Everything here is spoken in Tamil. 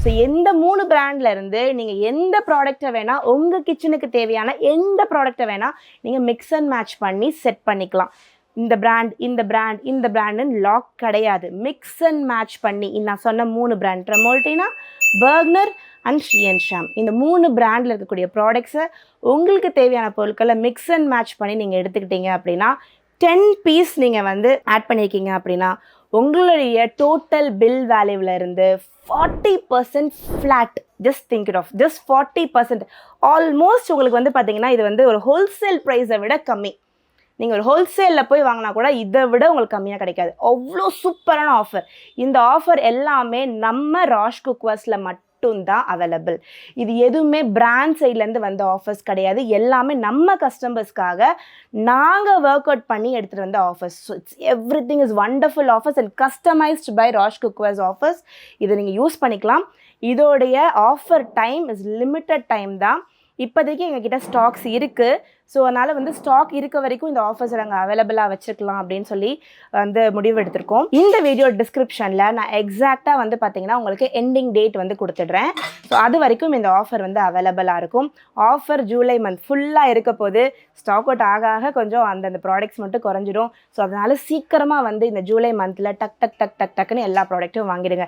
ஸோ எந்த 3 பிராண்ட்ல இருந்து நீங்கள் எந்த ப்ராடக்ட்டை வேணால் உங்கள் கிச்சனுக்கு தேவையான எந்த ப்ராடக்ட்டை வேணால் நீங்கள் மிக்ஸ் அண்ட் மேட்ச் பண்ணி செட் பண்ணிக்கலாம். இந்த பிராண்ட் இந்த பிராண்ட் இந்த பிராண்டுன்னு லாக் கிடையாது. மிக்ஸ் அண்ட் மேட்ச் பண்ணி நான் சொன்ன 3 பிராண்ட் ட்ரெமோல்டினா, பர்க்னர் அண்ட் ஷியன் ஷாம் இந்த 3 பிராண்டில் இருக்கக்கூடிய ப்ராடக்ட்ஸை உங்களுக்கு தேவையான பொருட்களை மிக்ஸ் அண்ட் மேட்ச் பண்ணி நீங்கள் எடுத்துக்கிட்டீங்க அப்படின்னா 10 பீஸ் நீங்கள் வந்து ஆட் பண்ணியிருக்கீங்க அப்படின்னா உங்களுடைய டோட்டல் பில் வேல்யூவில் இருந்து 40% flat. Just think it of just 40%. Almost உங்களுக்கு வந்து பார்த்தீங்கன்னா இது வந்து ஒரு ஹோல்சேல் ப்ரைஸை விட கம்மி. நீங்கள் ஒரு ஹோல்சேலில் போய் வாங்கினா கூட இதை விட உங்களுக்கு கம்மியாக கிடைக்காது. அவ்வளோ சூப்பரான ஆஃபர். இந்த ஆஃபர் எல்லாமே நம்ம ராஷ் குக்வர்ஸில் மட்டும்தான் அவைலபிள். இது எதுவுமே பிராண்ட் சைட்லேருந்து வந்த ஆஃபர்ஸ் கிடையாது. எல்லாமே நம்ம கஸ்டமர்ஸ்க்காக நாங்கள் ஒர்க் அவுட் பண்ணி எடுத்துகிட்டு வந்த offers. So it's everything is wonderful offers and customised by rash cookwares offers. இதை நீங்கள் யூஸ் பண்ணிக்கலாம். இதோடைய offer time is limited time தான். இப்போதைக்கு எங்ககிட்ட ஸ்டாக்ஸ் இருக்குது. ஸோ அதனால் வந்து ஸ்டாக் இருக்க வரைக்கும் இந்த ஆஃபர்ஸை நாங்கள் அவைலபிளாக வச்சுருக்கலாம் அப்படின்னு சொல்லி வந்து முடிவு எடுத்திருக்கோம். இந்த வீடியோ டிஸ்கிரிப்ஷனில் நான் எக்ஸாக்டாக வந்து பார்த்தீங்கன்னா உங்களுக்கு எண்டிங் டேட் வந்து கொடுத்துட்றேன். ஸோ அது வரைக்கும் இந்த ஆஃபர் வந்து அவைலபிளாக இருக்கும். ஆஃபர் ஜூலை மந்த் ஃபுல்லாக இருக்க போது. ஸ்டாக் அவுட் ஆக கொஞ்சம் அந்தந்த ப்ராடக்ட்ஸ் மட்டும் குறைஞ்சிடும். ஸோ அதனால் சீக்கிரமாக வந்து இந்த ஜூலை மந்தில் டக்குன்னு எல்லா ப்ராடக்ட்டும் வாங்கிடுங்க.